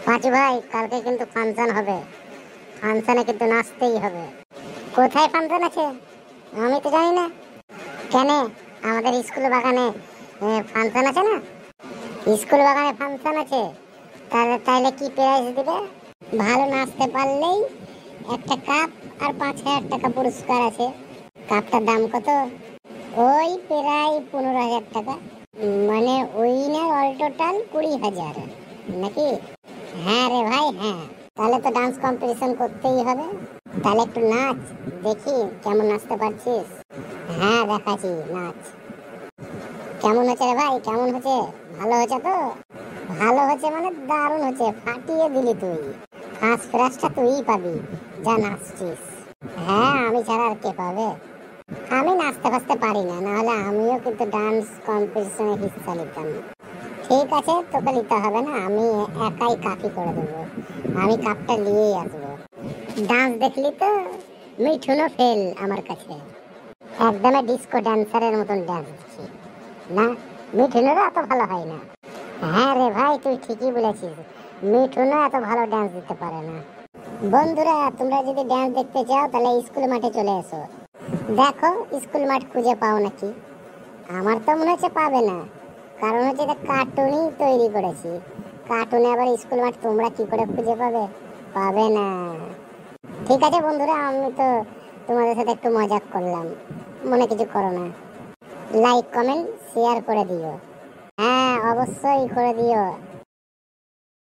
পাঁচু ভাই, কালকে কিন্তু ফাংশন হবে। ফাংশনে কিন্তু নাচতেই হবে। কোথায় ফাংশন আছে আমি তো জানি না। কেন, আমাদের স্কুল বাগানে ফাংশন আছে না? স্কুল বাগানে ফাংশন আছে, তাহলে তাইলে কি প্রাইজ দিবে? ভালো নাচতে পারলেই একটা কাপ আর 5,000 টাকা পুরস্কার আছে। কাপটার দাম কত? ওই প্রায় 15,000 টাকা। মানে উইনার অল টোটাল 20,000 নাকি? হ্যাঁ রে ভাই, হ্যাঁ। তাহলে তো ডান্স কম্পিটিশন করতেই হবে। তাহলে একটু নাচ, দেখি কেমন নাচতে পারছিস। হ্যাঁ, দেখাচ্ছি নাচ। কেমন হচ্ছে রে ভাই, কেমন হচ্ছে? ভালো হচ্ছে তো? ভালো হচ্ছে মানে দারুণ হচ্ছে, ফাটিয়ে দিলি তুই। ফার্স্ট প্রাইজটা তুই পাবি, যা নাচছিস। হ্যাঁ, আমি ছাড়া আর কে পাবে? আমি নাচতে ফাচতে পারি না, নাহলে আমিও কিন্তু ডান্স কম্পিটিশনে হিস্সা নিতাম। ঠিক আছে, তোকে নিতে হবে না, আমি একাই কাফি করে দেবো। আমি কাপটা নিয়েই আসবো। ডান্স দেখলি তো? মিঠুনও ফেল আমার কাছে। একদমই ডিস্কো ড্যান্সারের মতন ডান্স দিচ্ছি না। মিঠুনেরও এত ভালো হয় না। হ্যাঁ রে ভাই, তুই ঠিকই বলেছিস, মিঠুনও এত ভালো ডান্স দিতে পারে না। বন্ধুরা, তোমরা যদি ডান্স দেখতে চাও তাহলে স্কুল মাঠে চলে এসো। দেখো স্কুল মাঠ খুঁজে পাও নাকি। আমার তো মনে হচ্ছে পাবে না, কারণ হচ্ছে এটা কার্টুনই তৈরি করেছি। কার্টুনে আবার স্কুল মাঠ তোমরা কি করে খুঁজে পাবে? পাবে না। ঠিক আছে বন্ধুরা, আমি তো তোমাদের সাথে একটু মজাক করলাম, মনে কিছু করো না। লাইক কমেন্ট শেয়ার করে দিও। হ্যাঁ, অবশ্যই করে দিও।